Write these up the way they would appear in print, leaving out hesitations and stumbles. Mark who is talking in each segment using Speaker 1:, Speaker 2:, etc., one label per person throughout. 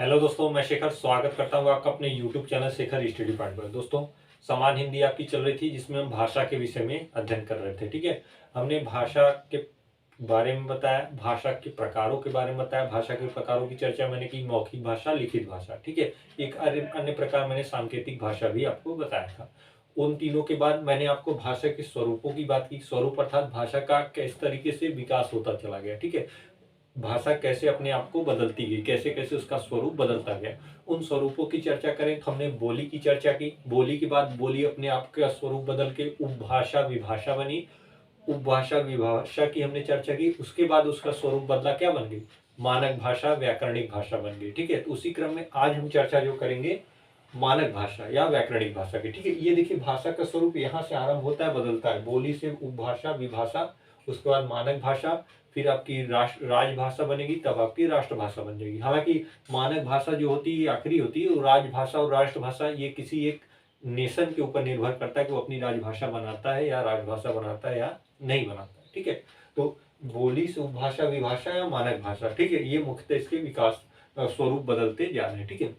Speaker 1: Hello दोस्तों, मैं शेखर स्वागत करता हूँ आपका अपने YouTube channel Shekhar study point पर। दोस्तों, समान हिंदी आपकी चल रही थी जिसमें हम भाषा के विषय में अध्ययन कर रहे थे। ठीक है, हमने भाषा के बारे में बताया, भाषा के प्रकारों के बारे में बताया। भाषा के प्रकारों की चर्चा मैंने की, मौखिक भाषा, लिखित भाषा। ठीक है, एक अन्य प्रकार मैंने सांकेतिक भाषा भी आपको बताया था। उन तीनों के बाद मैंने आपको भाषा के स्वरूपों की बात की। स्वरूप अर्थात भाषा का किस तरीके से विकास होता चला गया। ठीक है, भाषा कैसे अपने आप को बदलती गई, कैसे कैसे उसका स्वरूप बदलता गया, उन स्वरूपों की चर्चा करें। हमने बोली की चर्चा की। बोली के बाद बोली अपने आप का स्वरूप बदल के उपभाषा विभाषा बनी। उपभाषा विभाषा की हमने चर्चा की। उसके बाद उसका स्वरूप बदला, क्या बन गई? मानक भाषा, व्याकरणिक भाषा बन गई। ठीक है, तो उसी क्रम में आज हम चर्चा जो करेंगे मानक भाषा या व्याकरणिक भाषा की। ठीक है, ये देखिए भाषा का स्वरूप यहाँ से आरंभ होता है, बदलता है। बोली से उपभाषा विभाषा, उसके बाद मानक भाषा, फिर आपकी राजभाषा बनेगी, तब आपकी राष्ट्रभाषा बन जाएगी। हालांकि मानक भाषा जो होती है आखिरी होती है, और राजभाषा और राष्ट्रभाषा ये किसी एक नेशन के ऊपर निर्भर करता है कि वो अपनी राजभाषा बनाता है या राजभाषा बनाता है या नहीं बनाता है। ठीक है, तो बोली से उपभाषा विभाषा या मानक भाषा, ठीक है, ये मुख्यतः इसके विकास स्वरूप बदलते जा रहे हैं। ठीक है,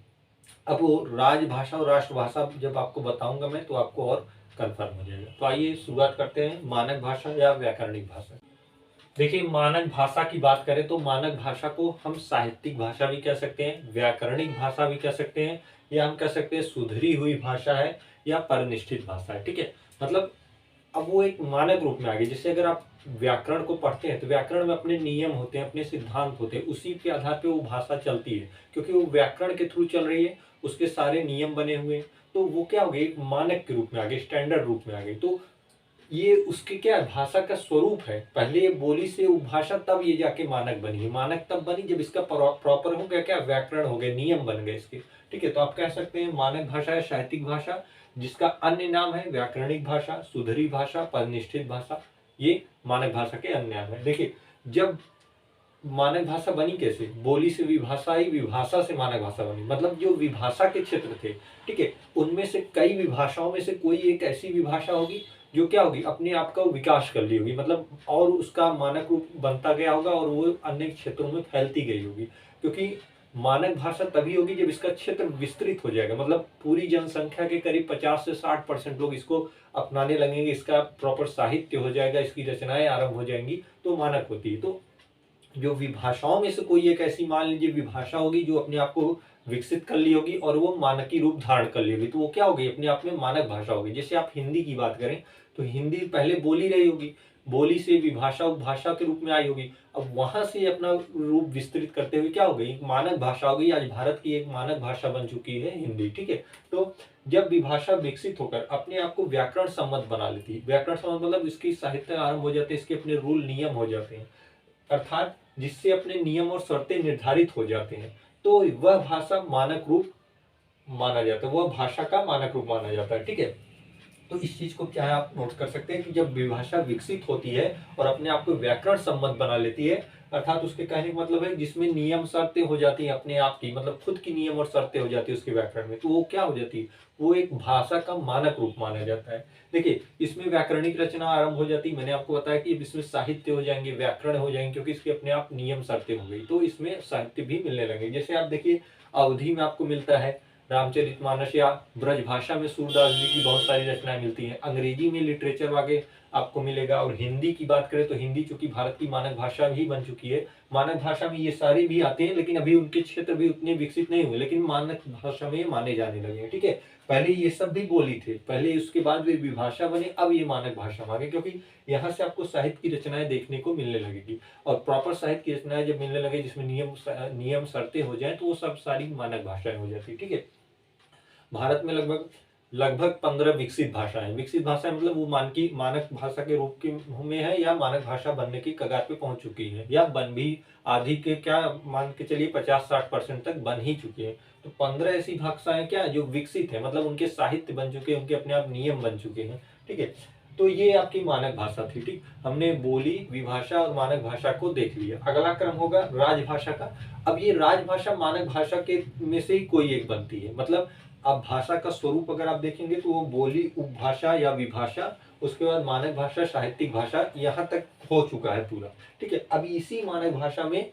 Speaker 1: अब वो राजभाषा और राष्ट्रभाषा जब आपको बताऊंगा मैं तो आपको और कंफर्म हो जाएगा। तो आइए शुरुआत करते हैं मानक भाषा या व्याकरणिक भाषा। देखिए, मानक भाषा की बात करें तो मानक भाषा को हम साहित्यिक भाषा भी कह सकते हैं, व्याकरणिक भाषा भी कह सकते हैं, या हम कह सकते हैं सुधरी हुई भाषा है या परिनिष्ठित भाषा है। ठीक है, मतलब अब वो एक मानक रूप में आ गई। जैसे अगर आप व्याकरण को पढ़ते हैं तो व्याकरण में अपने नियम होते हैं, अपने सिद्धांत होते हैं, उसी के आधार पे वो भाषा चलती है, क्योंकि वो व्याकरण के थ्रू चल रही है, उसके सारे नियम बने हुए हैं। तो वो क्या हो गई, एक मानक के रूप में आ गई, स्टैंडर्ड रूप में आ गई। तो ये उसके क्या है, भाषा का स्वरूप है। पहले ये बोली से उपभाषा, तब ये जाके मानक बनी है। मानक तब बनी जब इसका प्रॉपर हो गया क्या, व्याकरण हो गए, नियम बन गए इसके। ठीक है, तो आप कह सकते हैं मानक भाषा है साहित्यिक भाषा, जिसका अन्य नाम है व्याकरणिक भाषा, सुधरी भाषा, परिनिष्ठित भाषा। ये मानक भाषा के अन्य नाम है। देखिए, जब मानक भाषा बनी कैसे, बोली से विभाषा आई, विभाषा से मानक भाषा बनी। मतलब जो विभाषा के क्षेत्र थे, ठीक है, उनमें से कई विभाषाओं में से कोई एक ऐसी विभाषा होगी जो क्या होगी, अपने आप का विकास कर ली होगी, मतलब और उसका मानक रूप बनता गया होगा और वो अन्य क्षेत्रों में फैलती गई होगी। क्योंकि मानक भाषा तभी होगी जब इसका क्षेत्र विस्तृत हो जाएगा, मतलब पूरी जनसंख्या के करीब 50 से 60% लोग इसको अपनाने लगेंगे, इसका प्रॉपर साहित्य हो जाएगा, इसकी रचनाएं आरंभ हो जाएंगी, तो मानक होती है। तो जो विभाषाओं में से कोई एक ऐसी मान लीजिए विभाषा होगी जो अपने आप को विकसित कर ली होगी और वो मानकी रूप धारण कर ली होगी, तो वो क्या होगी, अपने आप में मानक भाषा होगी। जैसे आप हिंदी की बात करें तो हिंदी पहले बोली रही होगी, बोली से विभाषा उपभाषा के रूप में आई होगी, अब वहां से अपना रूप विस्तृत करते हुए क्या हो गई, एक मानक भाषा हो गई। आज भारत की एक मानक भाषा बन चुकी है हिंदी। ठीक है, तो जब विभाषा विकसित होकर अपने आप को व्याकरण सम्मत बना लेती है, व्याकरण सम्मत मतलब इसकी साहित्य आरंभ हो जाते हैं, इसके अपने रूल नियम हो जाते हैं, अर्थात जिससे अपने नियम और शर्तें निर्धारित हो जाते हैं, तो वह भाषा मानक रूप माना जाता है, वह भाषा का मानक रूप माना जाता है। ठीक है, तो इस चीज को क्या है आप नोट कर सकते हैं कि जब विभाषा विकसित होती है और अपने आप को व्याकरण सम्मत बना लेती है, अर्थात उसके कहने का मतलब है जिसमें नियम शर्तें हो जाती हैं अपने आप की, मतलब खुद की नियम और शर्तें हो जाती है उसके व्याकरण में, तो वो क्या हो जाती है, वो एक भाषा का मानक रूप माना जाता है। देखिए, इसमें व्याकरणिक रचना आरंभ हो जाती है। मैंने आपको बताया कि इसमें साहित्य हो जाएंगे, व्याकरण हो जाएंगे, क्योंकि इसके अपने आप नियम शर्तें हो गई, तो इसमें साहित्य भी मिलने लगे। जैसे आप देखिए, अवधि में आपको मिलता है रामचरितमानस, या ब्रजभाषा में सूरदास जी की बहुत सारी रचनाएं मिलती हैं, अंग्रेजी में लिटरेचर वागे आपको मिलेगा, और हिंदी की बात करें तो हिंदी चूंकि भारत की मानक भाषा भी बन चुकी है, मानक भाषा में ये सारी भी आते हैं, लेकिन अभी उनके क्षेत्र भी उतने विकसित नहीं हुए, लेकिन मानक भाषा में माने जाने लगे हैं। ठीक है, पहले ये सब भी बोली थे, पहले उसके बाद वे विभाषा बने, अब ये मानक भाषा में आ गए, क्योंकि यहाँ से आपको साहित्य की रचनाएं देखने को मिलने लगेगी, और प्रॉपर साहित्य की रचनाएं जब मिलने लगे जिसमें नियम शर्तें हो जाए, तो वो सब सारी मानक भाषाएं हो जाती है। ठीक है, भारत में लगभग लगभग 15 विकसित भाषाएं, विकसित भाषा मतलब वो मानक भाषा के रूप की में है या मानक भाषा बनने की कगार पे पहुंच चुकी है, या बन भी आधी के क्या मान के चलिए 50-60% तक बन ही चुके हैं। तो 15 ऐसी भाषाएं क्या जो विकसित है, मतलब उनके साहित्य बन चुके हैं, उनके अपने आप नियम बन चुके हैं। ठीक है, तो ये आपकी मानक भाषा थी। ठीक, हमने बोली विभाषा और मानक भाषा को देख लिया। अगला क्रम होगा राजभाषा का। अब ये राजभाषा मानक भाषा के में से ही कोई एक बनती है, मतलब अब भाषा का स्वरूप अगर आप देखेंगे तो वो बोली उपभाषा या विभाषा, उसके बाद मानक भाषा साहित्यिक भाषा, यहाँ तक हो चुका है पूरा। ठीक है, अब इसी मानक भाषा में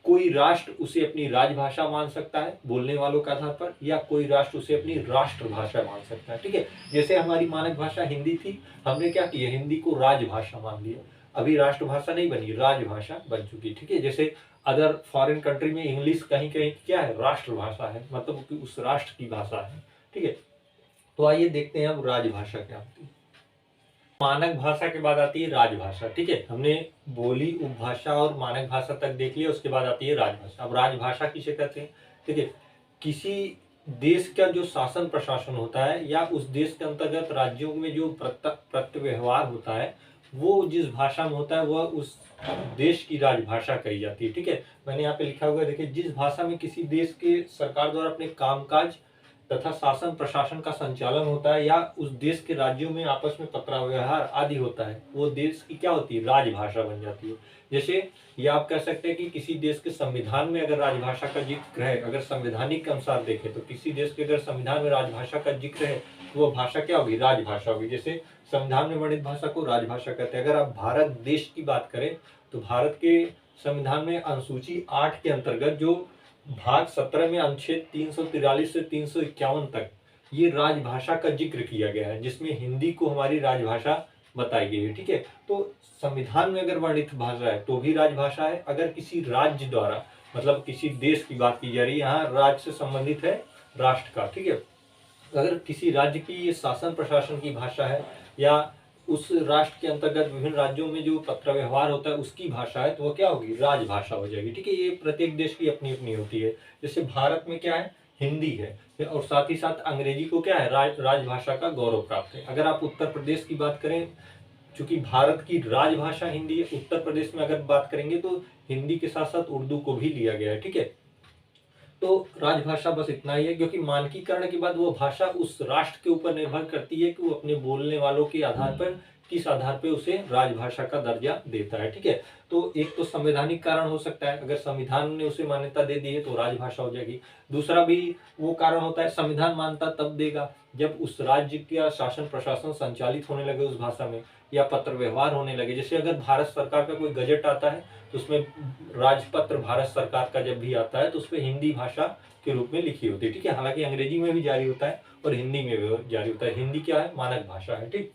Speaker 1: कोई राष्ट्र उसे अपनी राजभाषा मान सकता है बोलने वालों के आधार पर, या कोई राष्ट्र उसे अपनी राष्ट्रभाषा मान सकता है। ठीक है, जैसे हमारी मानक भाषा हिंदी थी, हमने क्या किया, हिंदी को राजभाषा मान लिया। अभी राष्ट्रभाषा नहीं बनी, राजभाषा बन चुकी। ठीक है, जैसे अदर फॉरेन कंट्री में इंग्लिश कहीं कहीं क्या है, राष्ट्रभाषा है, मतलब कि उस राष्ट्र की भाषा है। ठीक है, तो आइए देखते हैं अब राजभाषा क्या होती है। मानक भाषा के बाद आती है राजभाषा। ठीक है, हमने बोली, उपभाषा और मानक भाषा तक देख लिया, उसके बाद आती है राजभाषा। अब राजभाषा किसे कहते हैं? ठीक है, किसी देश का जो शासन प्रशासन होता है या उस देश के अंतर्गत राज्यों में जो प्रत्यक्ष व्यवहार होता है वो जिस भाषा में होता है वह उस देश की राजभाषा कही जाती है। ठीक है, मैंने यहाँ पे लिखा हुआ है, देखिए, जिस भाषा में किसी देश के सरकार द्वारा अपने कामकाज तथा शासन प्रशासन का संचालन होता है या उस देश के राज्यों में आपस में पत्राव्यवहार आदि होता है, वो देश की क्या होती है, राजभाषा बन जाती है। जैसे ये आप कह सकते हैं कि किसी देश के संविधान में अगर राजभाषा का जिक्र है, अगर संवैधानिक के अनुसार देखें तो किसी देश के अगर संविधान में राजभाषा का जिक्र है तो वो भाषा क्या होगी, राजभाषा होगी। जैसे संविधान में वर्णित भाषा को राजभाषा कहते हैं। अगर आप भारत देश की बात करें तो भारत के संविधान में अनुसूची 8 के अंतर्गत जो भाग 17 में अनुच्छेद 343 से 351 तक ये राजभाषा का जिक्र किया गया है, जिसमें हिंदी को हमारी राजभाषा बताई गई है। ठीक है, तो संविधान में अगर वर्णित भाषा है तो भी राजभाषा है। अगर किसी राज्य द्वारा, मतलब किसी देश की बात की जा रही है, यहाँ राज्य से संबंधित है राष्ट्र का। ठीक है, अगर किसी राज्य की ये शासन प्रशासन की भाषा है या उस राष्ट्र के अंतर्गत विभिन्न राज्यों में जो पत्र व्यवहार होता है उसकी भाषा है तो वो क्या होगी, राजभाषा हो जाएगी। ठीक है, ये प्रत्येक देश की अपनी अपनी होती है। जैसे भारत में क्या है, हिंदी है, और साथ ही साथ अंग्रेजी को क्या है, राजभाषा का गौरव प्राप्त है। अगर आप उत्तर प्रदेश की बात करें, चूंकि भारत की राजभाषा हिंदी है, उत्तर प्रदेश में अगर बात करेंगे तो हिंदी के साथ साथ उर्दू को भी लिया गया है। ठीक है, तो राजभाषा बस इतना ही है, क्योंकि मानकीकरण के बाद वो भाषा उस राष्ट्र के ऊपर निर्भर करती है कि वो अपने बोलने वालों के आधार पर किस आधार पर उसे राजभाषा का दर्जा देता है। ठीक है, तो एक तो संवैधानिक कारण हो सकता है, अगर संविधान ने उसे मान्यता दे दी है तो राजभाषा हो जाएगी। दूसरा भी वो कारण होता है, संविधान मान्यता तब देगा जब उस राज्य का शासन प्रशासन संचालित होने लगे उस भाषा में, या पत्र व्यवहार होने लगे। जैसे अगर भारत सरकार का कोई गजट आता है तो उसमें राजपत्र भारत सरकार का जब भी आता है तो उसमें हिंदी भाषा के रूप में लिखी होती है। ठीक है, हालांकि अंग्रेजी में भी जारी होता है और हिंदी में भी जारी होता है। हिंदी क्या है, मानक भाषा है। ठीक,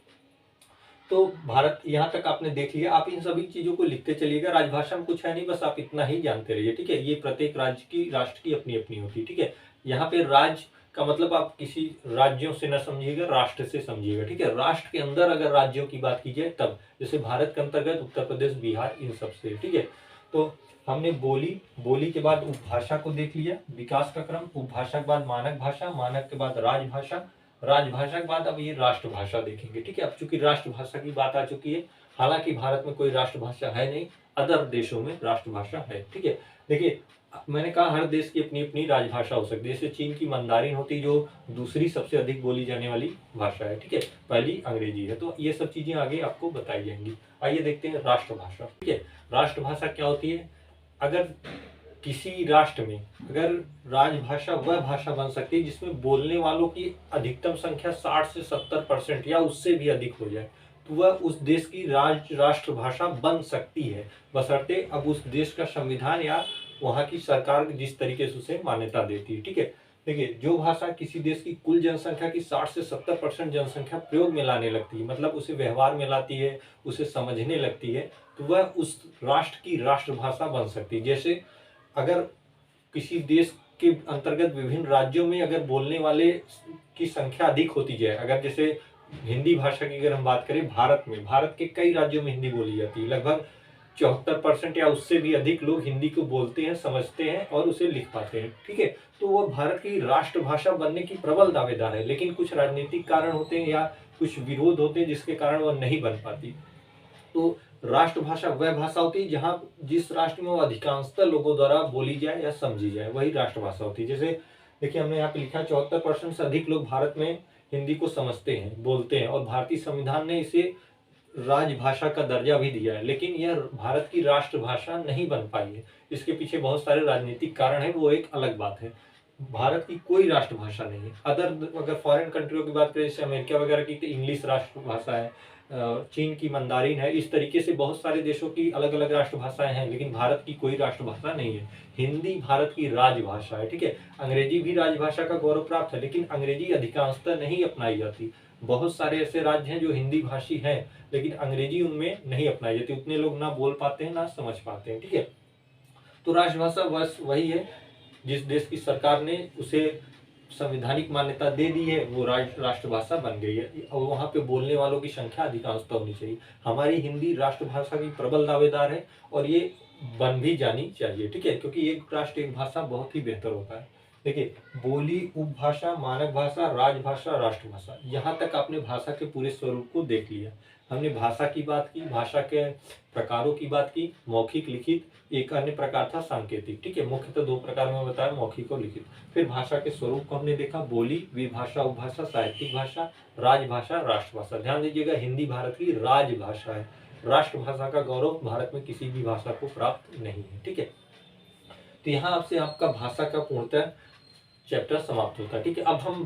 Speaker 1: तो भारत, यहाँ तक आपने देख लिया। आप इन सभी चीजों को लिखते चलिएगा। राजभाषा में कुछ है नहीं, बस आप इतना ही जानते रहिए। ठीक है, ये प्रत्येक राज्य की, राष्ट्र की अपनी अपनी होती है। ठीक है, यहाँ पे राज्य का मतलब आप किसी राज्यों से न समझिएगा, राष्ट्र से समझिएगा। ठीक है, राष्ट्र के अंदर अगर राज्यों की बात की जाए तब, जैसे भारत के अंतर्गत उत्तर प्रदेश, बिहार, इन सब से। ठीक है, तो हमने बोली के बाद उपभाषा को देख लिया, विकास का क्रम, उपभाषा के बाद मानक भाषा, मानक के बाद राजभाषा, राजभाषा के बाद अब ये राष्ट्रभाषा देखेंगे। ठीक है, अब चूंकि राष्ट्रभाषा की बात आ चुकी है, हालांकि भारत में कोई राष्ट्रभाषा है नहीं, अदर देशों में राष्ट्रभाषा है। ठीक है, देखिए, मैंने कहा हर देश की अपनी अपनी राजभाषा हो सकती है। जैसे चीन की मंदारिन होती है जो दूसरी सबसे अधिक बोली जाने वाली भाषा है। ठीक है, पहली अंग्रेजी है। तो ये सब चीजें आगे आपको बताई जाएंगी। आइए देखते हैं राष्ट्रभाषा। ठीक है, राष्ट्रभाषा क्या होती है? अगर किसी राष्ट्र में अगर राजभाषा वह भाषा बन सकती है जिसमें बोलने वालों की अधिकतम संख्या 60 से 70% या उससे भी अधिक हो जाए तो वह उस देश की राष्ट्रभाषा बन सकती है, बशर्ते अब उस देश का संविधान या वहाँ की सरकार जिस तरीके से उसे मान्यता देती है। ठीक है, देखिए, जो भाषा किसी देश की कुल जनसंख्या की 60 से 70% जनसंख्या प्रयोग में लाने लगती है, मतलब उसे व्यवहार में लाती है, उसे समझने लगती है, तो वह उस राष्ट्र की राष्ट्रभाषा बन सकती है। जैसे अगर किसी देश के अंतर्गत विभिन्न राज्यों में अगर बोलने वाले की संख्या अधिक होती जाए, अगर जैसे हिंदी भाषा की अगर हम बात करें, भारत के कई राज्यों में हिंदी बोली जाती है, लगभग 74% या उससे भी अधिक लोग हिंदी को बोलते हैं, समझते हैं और उसे लिख पाते हैं। ठीक है, तो वह भारत की राष्ट्रभाषा बनने की प्रबल दावेदार है, लेकिन कुछ राजनीतिक कारण होते हैं या कुछ विरोध होते हैं जिसके कारण वह नहीं बन पाती। तो राष्ट्रभाषा वह भाषा होती है जहां जिस राष्ट्र में वो अधिकांशतः लोगों द्वारा बोली जाए या समझी जाए, वही राष्ट्रभाषा होती है। जैसे देखिए, हमने यहाँ पे लिखा 74% से अधिक लोग भारत में हिंदी को समझते हैं, बोलते हैं, और भारतीय संविधान ने इसे राजभाषा का दर्जा भी दिया है, लेकिन यह भारत की राष्ट्रभाषा नहीं बन पाई है। इसके पीछे बहुत सारे राजनीतिक कारण है, वो एक अलग बात है। भारत की कोई राष्ट्रभाषा नहीं है। अगर फॉरेन कंट्रियों की बात करें, जैसे अमेरिका वगैरह की, तो इंग्लिश राष्ट्रभाषा है, चीन की मंदारिन है। इस तरीके से बहुत सारे देशों की अलग अलग राष्ट्रभाषाएं हैं, लेकिन भारत की कोई राष्ट्रभाषा नहीं है। हिंदी भारत की राजभाषा है, ठीक है। अंग्रेजी भी राजभाषा का गौरव प्राप्त है, लेकिन अंग्रेजी अधिकांशतः नहीं अपनाई जाती। बहुत सारे ऐसे राज्य हैं जो हिंदी भाषी हैं, लेकिन अंग्रेजी उनमें नहीं अपनाई जाती। उतने लोग ना बोल पाते हैं, ना समझ पाते हैं, ठीक है। तो राजभाषा बस वही है जिस देश की सरकार ने उसे संवैधानिक मान्यता दे दी है, वो राष्ट्रभाषा बन गई है, और वहाँ पे बोलने वालों की संख्या अधिकांशतः होनी चाहिए। हमारी हिंदी राष्ट्रभाषा की प्रबल दावेदार है, और ये बन भी जानी चाहिए, ठीक है, क्योंकि एक राष्ट्र एक भाषा बहुत ही बेहतर होता है। देखिए, बोली, उपभाषा, मानक भाषा, राजभाषा, राष्ट्रभाषा, यहाँ तक आपने भाषा के पूरे स्वरूप को देख लिया। हमने भाषा की बात की, भाषा के प्रकारों की बात की, मौखिक, लिखित, एक अन्य प्रकार था सांकेतिक, ठीक है। मुख्यतः दो प्रकार में बताया, मौखिक और लिखित। फिर भाषा के स्वरूप को हमने देखा, बोली, विभाषा, उपभाषा, साहित्यिक भाषा, राजभाषा, राष्ट्रभाषा। ध्यान दीजिएगा, हिंदी भारत की राजभाषा है। राष्ट्रभाषा का गौरव भारत में किसी भी भाषा को प्राप्त नहीं है, ठीक है। तो यहाँ आपसे आपका भाषा का पूर्णतः चैप्टर समाप्त होता है, ठीक है। अब हम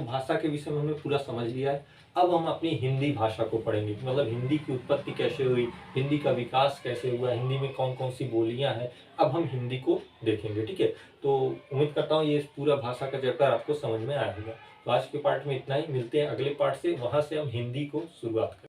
Speaker 1: भाषा के विषय में हमने पूरा समझ लिया है। अब हम अपनी हिंदी भाषा को पढ़ेंगे, मतलब हिंदी की उत्पत्ति कैसे हुई, हिंदी का विकास कैसे हुआ, हिंदी में कौन कौन सी बोलियां हैं। अब हम हिंदी को देखेंगे, ठीक है। तो उम्मीद करता हूँ ये पूरा भाषा का चैप्टर आपको समझ में आया होगा। तो आज के पार्ट में इतना ही, मिलते हैं अगले पार्ट से, वहां से हम हिंदी को शुरुआत करें।